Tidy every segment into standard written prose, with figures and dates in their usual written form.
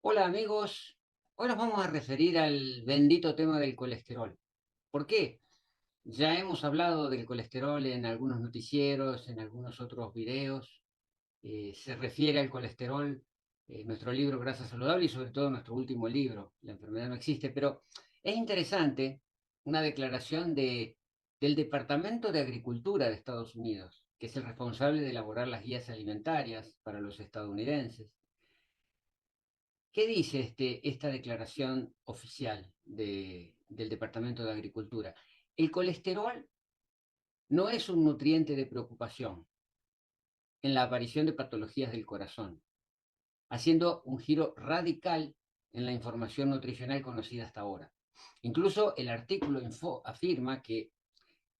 Hola amigos, hoy nos vamos a referir al bendito tema del colesterol. ¿Por qué? Ya hemos hablado del colesterol en algunos noticieros, en algunos otros videos. Se refiere al colesterol, nuestro libro Grasa Saludable y sobre todo nuestro último libro, La enfermedad no existe. Pero es interesante una declaración del Departamento de Agricultura de Estados Unidos, que es el responsable de elaborar las guías alimentarias para los estadounidenses. ¿Qué dice esta declaración oficial del Departamento de Agricultura? El colesterol no es un nutriente de preocupación en la aparición de patologías del corazón, haciendo un giro radical en la información nutricional conocida hasta ahora. Incluso el artículo afirma que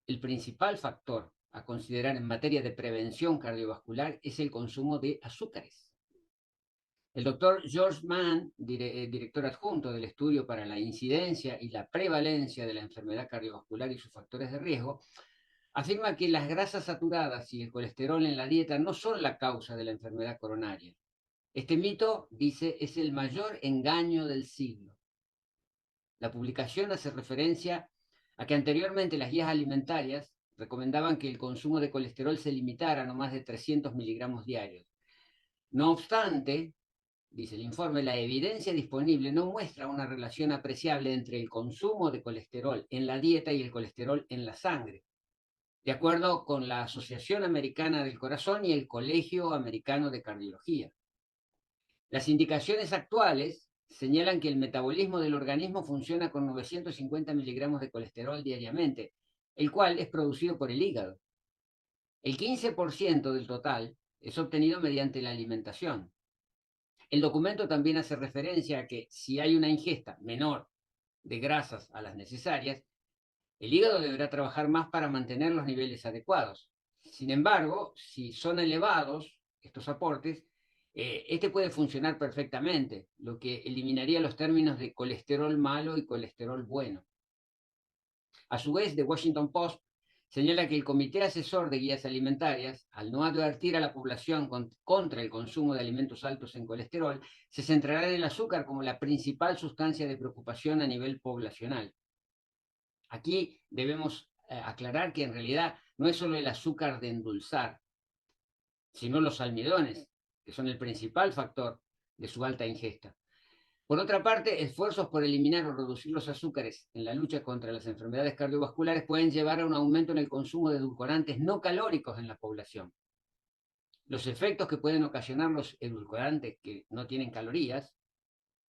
el principal factor a considerar en materia de prevención cardiovascular es el consumo de azúcares. El doctor George Mann, director adjunto del estudio para la incidencia y la prevalencia de la enfermedad cardiovascular y sus factores de riesgo, afirma que las grasas saturadas y el colesterol en la dieta no son la causa de la enfermedad coronaria. Este mito, dice, es el mayor engaño del siglo. La publicación hace referencia a que anteriormente las guías alimentarias recomendaban que el consumo de colesterol se limitara a no más de 300 miligramos diarios. No obstante, dice el informe, la evidencia disponible no muestra una relación apreciable entre el consumo de colesterol en la dieta y el colesterol en la sangre, de acuerdo con la Asociación Americana del Corazón y el Colegio Americano de Cardiología. Las indicaciones actuales señalan que el metabolismo del organismo funciona con 950 miligramos de colesterol diariamente, el cual es producido por el hígado. El 15% del total es obtenido mediante la alimentación. El documento también hace referencia a que si hay una ingesta menor de grasas a las necesarias, el hígado deberá trabajar más para mantener los niveles adecuados. Sin embargo, si son elevados estos aportes, este puede funcionar perfectamente, lo que eliminaría los términos de colesterol malo y colesterol bueno. A su vez, The Washington Post señala que el Comité Asesor de Guías Alimentarias, al no advertir a la población contra el consumo de alimentos altos en colesterol, se centrará en el azúcar como la principal sustancia de preocupación a nivel poblacional. Aquí debemos aclarar que en realidad no es solo el azúcar de endulzar, sino los almidones, que son el principal factor de su alta ingesta. Por otra parte, esfuerzos por eliminar o reducir los azúcares en la lucha contra las enfermedades cardiovasculares pueden llevar a un aumento en el consumo de edulcorantes no calóricos en la población. Los efectos que pueden ocasionar los edulcorantes que no tienen calorías,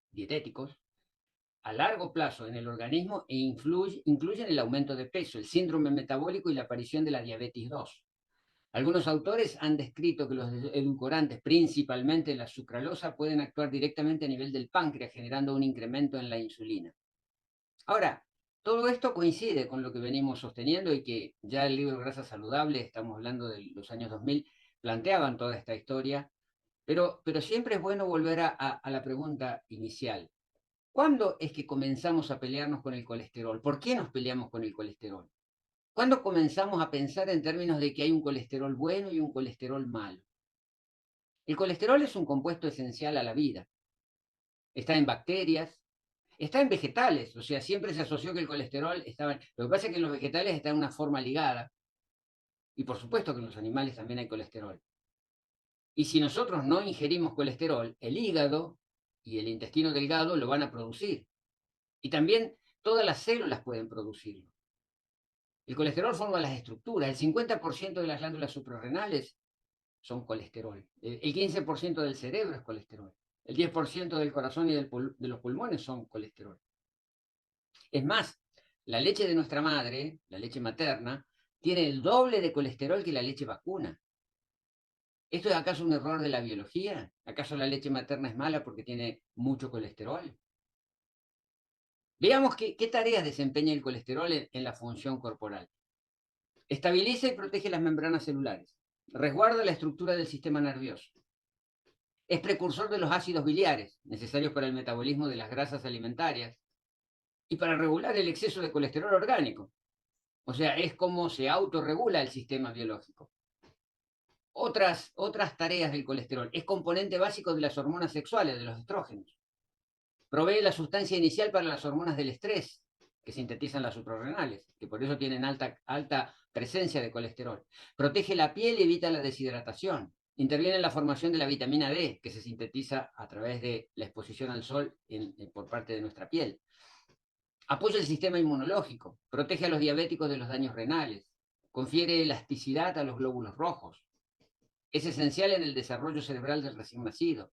dietéticos, a largo plazo en el organismo incluyen el aumento de peso, el síndrome metabólico y la aparición de la diabetes 2. Algunos autores han descrito que los edulcorantes, principalmente la sucralosa, pueden actuar directamente a nivel del páncreas, generando un incremento en la insulina. Ahora, todo esto coincide con lo que venimos sosteniendo y que ya el libro Grasa Saludable, estamos hablando de los años 2000, planteaban toda esta historia, pero siempre es bueno volver a la pregunta inicial. ¿Cuándo es que comenzamos a pelearnos con el colesterol? ¿Por qué nos peleamos con el colesterol? ¿Cuándo comenzamos a pensar en términos de que hay un colesterol bueno y un colesterol malo? El colesterol es un compuesto esencial a la vida. Está en bacterias, está en vegetales, o sea, siempre se asoció que el colesterol estaba. Lo que pasa es que en los vegetales está en una forma ligada, y por supuesto que en los animales también hay colesterol. Y si nosotros no ingerimos colesterol, el hígado y el intestino delgado lo van a producir. Y también todas las células pueden producirlo. El colesterol forma las estructuras. El 50% de las glándulas suprarrenales son colesterol. El 15% del cerebro es colesterol. El 10% del corazón y de los pulmones son colesterol. Es más, la leche de nuestra madre, la leche materna, tiene el doble de colesterol que la leche vacuna. ¿Esto es acaso un error de la biología? ¿Acaso la leche materna es mala porque tiene mucho colesterol? Veamos qué tareas desempeña el colesterol en la función corporal. Estabiliza y protege las membranas celulares. Resguarda la estructura del sistema nervioso. Es precursor de los ácidos biliares, necesarios para el metabolismo de las grasas alimentarias y para regular el exceso de colesterol orgánico. O sea, es como se autorregula el sistema biológico. Otras tareas del colesterol. Es componente básico de las hormonas sexuales, de los estrógenos. Provee la sustancia inicial para las hormonas del estrés, que sintetizan las suprarrenales, que por eso tienen alta presencia de colesterol. Protege la piel y evita la deshidratación. Interviene en la formación de la vitamina D, que se sintetiza a través de la exposición al sol por parte de nuestra piel. Apoya el sistema inmunológico, protege a los diabéticos de los daños renales, confiere elasticidad a los glóbulos rojos. Es esencial en el desarrollo cerebral del recién nacido.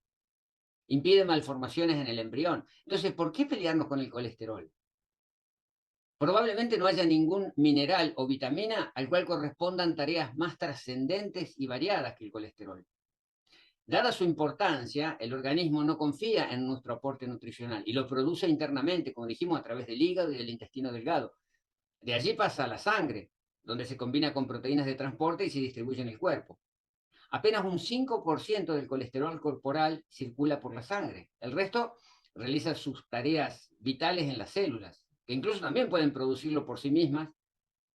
Impide malformaciones en el embrión. Entonces, ¿por qué pelearnos con el colesterol? Probablemente no haya ningún mineral o vitamina al cual correspondan tareas más trascendentes y variadas que el colesterol. Dada su importancia, el organismo no confía en nuestro aporte nutricional y lo produce internamente, como dijimos, a través del hígado y del intestino delgado. De allí pasa a la sangre, donde se combina con proteínas de transporte y se distribuye en el cuerpo. Apenas un 5% del colesterol corporal circula por la sangre. El resto realiza sus tareas vitales en las células, que incluso también pueden producirlo por sí mismas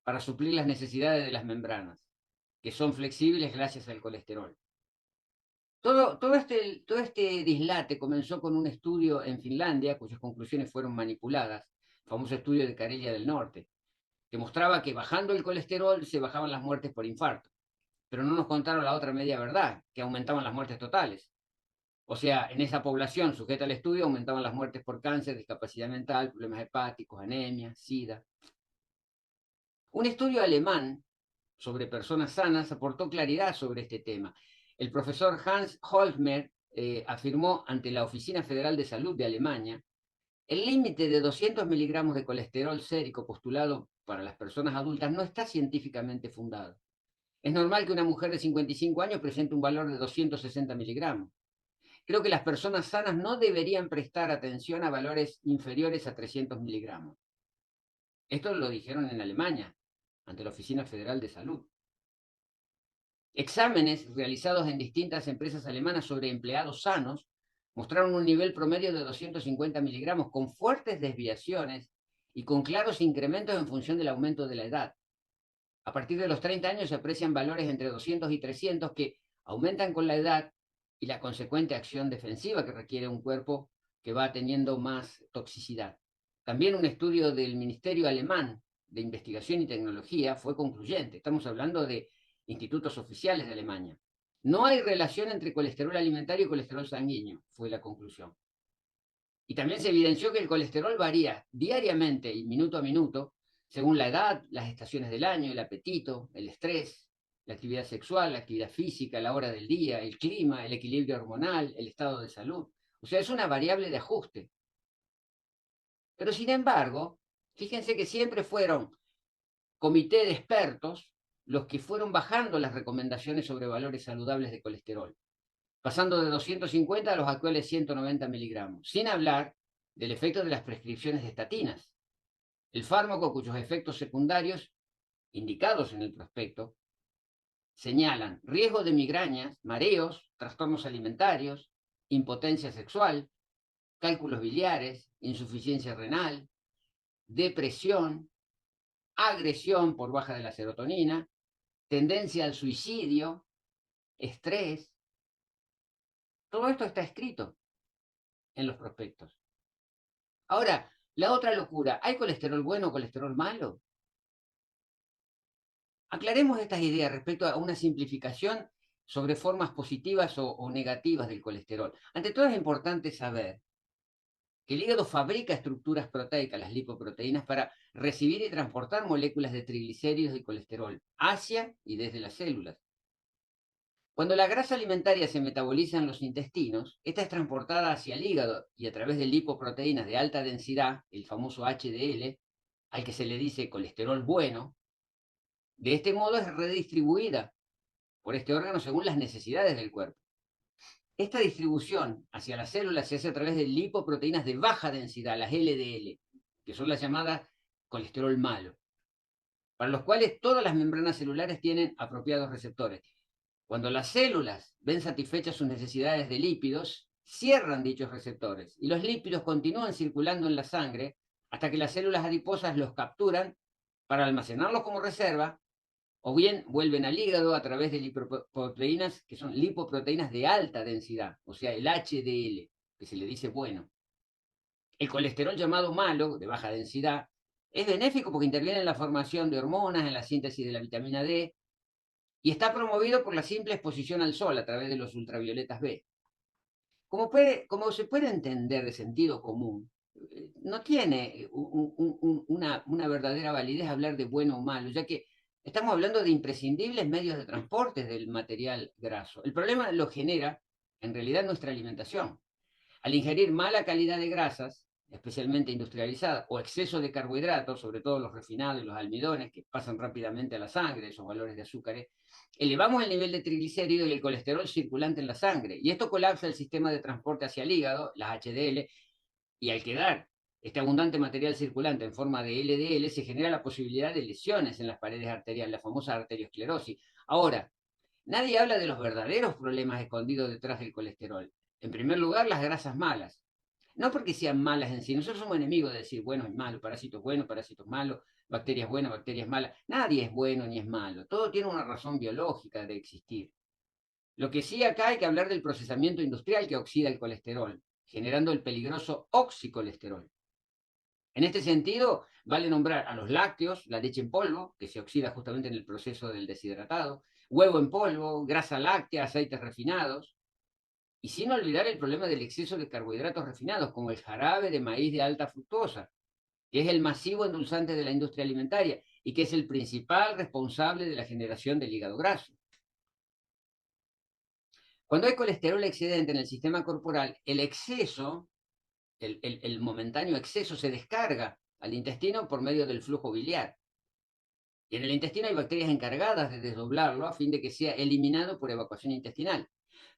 para suplir las necesidades de las membranas, que son flexibles gracias al colesterol. Todo este dislate comenzó con un estudio en Finlandia, cuyas conclusiones fueron manipuladas, el famoso estudio de Karelia del Norte, que mostraba que bajando el colesterol se bajaban las muertes por infarto. Pero no nos contaron la otra media verdad, que aumentaban las muertes totales. O sea, en esa población sujeta al estudio aumentaban las muertes por cáncer, discapacidad mental, problemas hepáticos, anemia, sida. Un estudio alemán sobre personas sanas aportó claridad sobre este tema. El profesor Hans Holzmer afirmó ante la Oficina Federal de Salud de Alemania el límite de 200 miligramos de colesterol sérico postulado para las personas adultas no está científicamente fundado. Es normal que una mujer de 55 años presente un valor de 260 miligramos. Creo que las personas sanas no deberían prestar atención a valores inferiores a 300 miligramos. Esto lo dijeron en Alemania, ante la Oficina Federal de Salud. Exámenes realizados en distintas empresas alemanas sobre empleados sanos mostraron un nivel promedio de 250 miligramos con fuertes desviaciones y con claros incrementos en función del aumento de la edad. A partir de los 30 años se aprecian valores entre 200 y 300 que aumentan con la edad y la consecuente acción defensiva que requiere un cuerpo que va teniendo más toxicidad. También un estudio del Ministerio Alemán de Investigación y Tecnología fue concluyente. Estamos hablando de institutos oficiales de Alemania. No hay relación entre colesterol alimentario y colesterol sanguíneo, fue la conclusión. Y también se evidenció que el colesterol varía diariamente y minuto a minuto según la edad, las estaciones del año, el apetito, el estrés, la actividad sexual, la actividad física, la hora del día, el clima, el equilibrio hormonal, el estado de salud. O sea, es una variable de ajuste. Pero sin embargo, fíjense que siempre fueron comité de expertos los que fueron bajando las recomendaciones sobre valores saludables de colesterol, pasando de 250 a los actuales 190 miligramos, sin hablar del efecto de las prescripciones de estatinas, el fármaco cuyos efectos secundarios indicados en el prospecto señalan riesgo de migrañas, mareos, trastornos alimentarios, impotencia sexual, cálculos biliares, insuficiencia renal, depresión, agresión por baja de la serotonina, tendencia al suicidio, estrés. Todo esto está escrito en los prospectos. Ahora, la otra locura, ¿hay colesterol bueno o colesterol malo? Aclaremos estas ideas respecto a una simplificación sobre formas positivas o negativas del colesterol. Ante todo es importante saber que el hígado fabrica estructuras proteicas, las lipoproteínas, para recibir y transportar moléculas de triglicéridos y colesterol hacia y desde las células. Cuando la grasa alimentaria se metaboliza en los intestinos, esta es transportada hacia el hígado y a través de lipoproteínas de alta densidad, el famoso HDL, al que se le dice colesterol bueno. De este modo es redistribuida por este órgano según las necesidades del cuerpo. Esta distribución hacia las células se hace a través de lipoproteínas de baja densidad, las LDL, que son las llamadas colesterol malo, para los cuales todas las membranas celulares tienen apropiados receptores. Cuando las células ven satisfechas sus necesidades de lípidos, cierran dichos receptores y los lípidos continúan circulando en la sangre hasta que las células adiposas los capturan para almacenarlos como reserva o bien vuelven al hígado a través de lipoproteínas que son lipoproteínas de alta densidad, o sea, el HDL, que se le dice bueno. El colesterol llamado malo, de baja densidad, es benéfico porque interviene en la formación de hormonas, en la síntesis de la vitamina D, y está promovido por la simple exposición al sol a través de los ultravioletas B. Como se puede entender de sentido común, no tiene una verdadera validez hablar de bueno o malo, ya que estamos hablando de imprescindibles medios de transporte del material graso. El problema lo genera, en realidad, nuestra alimentación. Al ingerir mala calidad de grasas, especialmente industrializadas, o exceso de carbohidratos, sobre todo los refinados y los almidones, que pasan rápidamente a la sangre, esos valores de azúcares, elevamos el nivel de triglicéridos y el colesterol circulante en la sangre. Y esto colapsa el sistema de transporte hacia el hígado, las HDL, y al quedar este abundante material circulante en forma de LDL, se genera la posibilidad de lesiones en las paredes arteriales, la famosa arteriosclerosis. Ahora, nadie habla de los verdaderos problemas escondidos detrás del colesterol. En primer lugar, las grasas malas. No porque sean malas en sí. Nosotros somos enemigos de decir bueno y malo, parásitos buenos, parásitos malos, bacterias buenas, bacterias malas. Nadie es bueno ni es malo. Todo tiene una razón biológica de existir. Lo que sí acá hay que hablar del procesamiento industrial que oxida el colesterol, generando el peligroso oxicolesterol. En este sentido, vale nombrar a los lácteos, la leche en polvo, que se oxida justamente en el proceso del deshidratado, huevo en polvo, grasa láctea, aceites refinados, y sin olvidar el problema del exceso de carbohidratos refinados, como el jarabe de maíz de alta fructosa, que es el masivo endulzante de la industria alimentaria y que es el principal responsable de la generación del hígado graso. Cuando hay colesterol excedente en el sistema corporal, el exceso, el momentáneo exceso se descarga al intestino por medio del flujo biliar. Y en el intestino hay bacterias encargadas de desdoblarlo a fin de que sea eliminado por evacuación intestinal.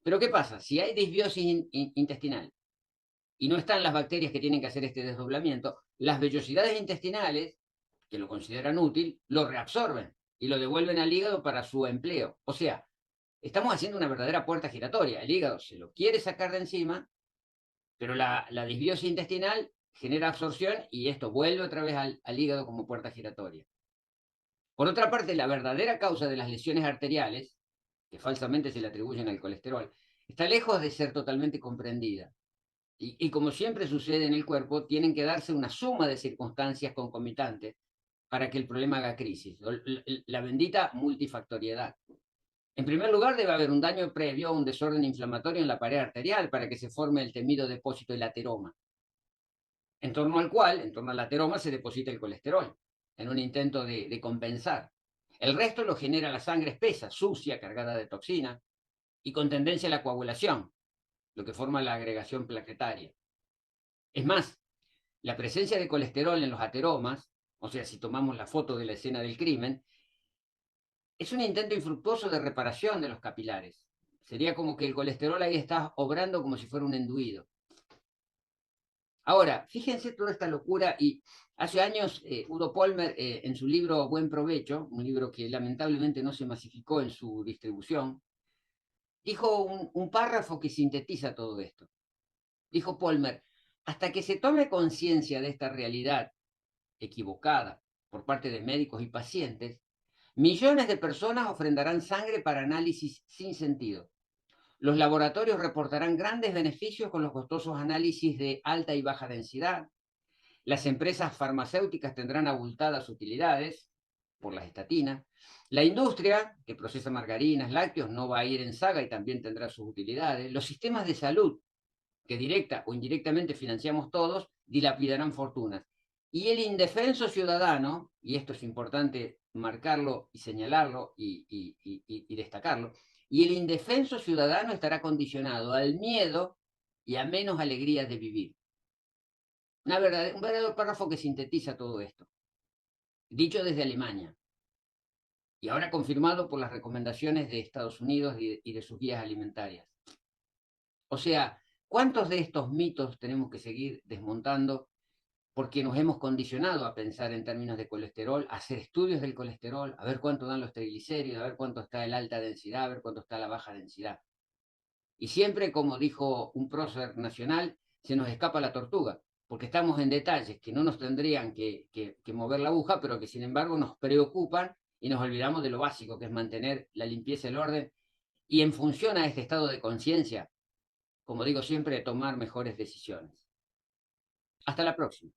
Pero ¿qué pasa? Si hay disbiosis intestinal y no están las bacterias que tienen que hacer este desdoblamiento, las vellosidades intestinales, que lo consideran útil, lo reabsorben y lo devuelven al hígado para su empleo. O sea, estamos haciendo una verdadera puerta giratoria. El hígado se lo quiere sacar de encima, pero la disbiosis intestinal genera absorción y esto vuelve otra vez al hígado como puerta giratoria. Por otra parte, la verdadera causa de las lesiones arteriales, que falsamente se le atribuyen al colesterol, está lejos de ser totalmente comprendida. Y como siempre sucede en el cuerpo, tienen que darse una suma de circunstancias concomitantes para que el problema haga crisis. La bendita multifactoriedad. En primer lugar, debe haber un daño previo a un desorden inflamatorio en la pared arterial para que se forme el temido depósito del ateroma, en torno al cual, en torno al ateroma, se deposita el colesterol, en un intento de compensar. El resto lo genera la sangre espesa, sucia, cargada de toxina y con tendencia a la coagulación, lo que forma la agregación plaquetaria. Es más, la presencia de colesterol en los ateromas, o sea, si tomamos la foto de la escena del crimen, es un intento infructuoso de reparación de los capilares. Sería como que el colesterol ahí está obrando como si fuera un enduido. Ahora, fíjense toda esta locura y hace años Udo Polmer en su libro Buen Provecho, un libro que lamentablemente no se masificó en su distribución, dijo un párrafo que sintetiza todo esto. Dijo Polmer, hasta que se tome conciencia de esta realidad equivocada por parte de médicos y pacientes, millones de personas ofrendarán sangre para análisis sin sentido. Los laboratorios reportarán grandes beneficios con los costosos análisis de alta y baja densidad. Las empresas farmacéuticas tendrán abultadas utilidades por las estatinas. La industria, que procesa margarinas, lácteos, no va a ir en saga y también tendrá sus utilidades. Los sistemas de salud, que directa o indirectamente financiamos todos, dilapidarán fortunas. Y el indefenso ciudadano, y esto es importante marcarlo y señalarlo y destacarlo, y el indefenso ciudadano estará condicionado al miedo y a menos alegrías de vivir. Un verdadero párrafo que sintetiza todo esto, dicho desde Alemania, y ahora confirmado por las recomendaciones de Estados Unidos y de sus guías alimentarias. O sea, ¿cuántos de estos mitos tenemos que seguir desmontando porque nos hemos condicionado a pensar en términos de colesterol, a hacer estudios del colesterol, a ver cuánto dan los triglicéridos, a ver cuánto está el alta densidad, a ver cuánto está la baja densidad? Y siempre, como dijo un prócer nacional, se nos escapa la tortuga, porque estamos en detalles que no nos tendrían que mover la aguja, pero que sin embargo nos preocupan y nos olvidamos de lo básico, que es mantener la limpieza y el orden, y en función a este estado de conciencia, como digo siempre, tomar mejores decisiones. Hasta la próxima.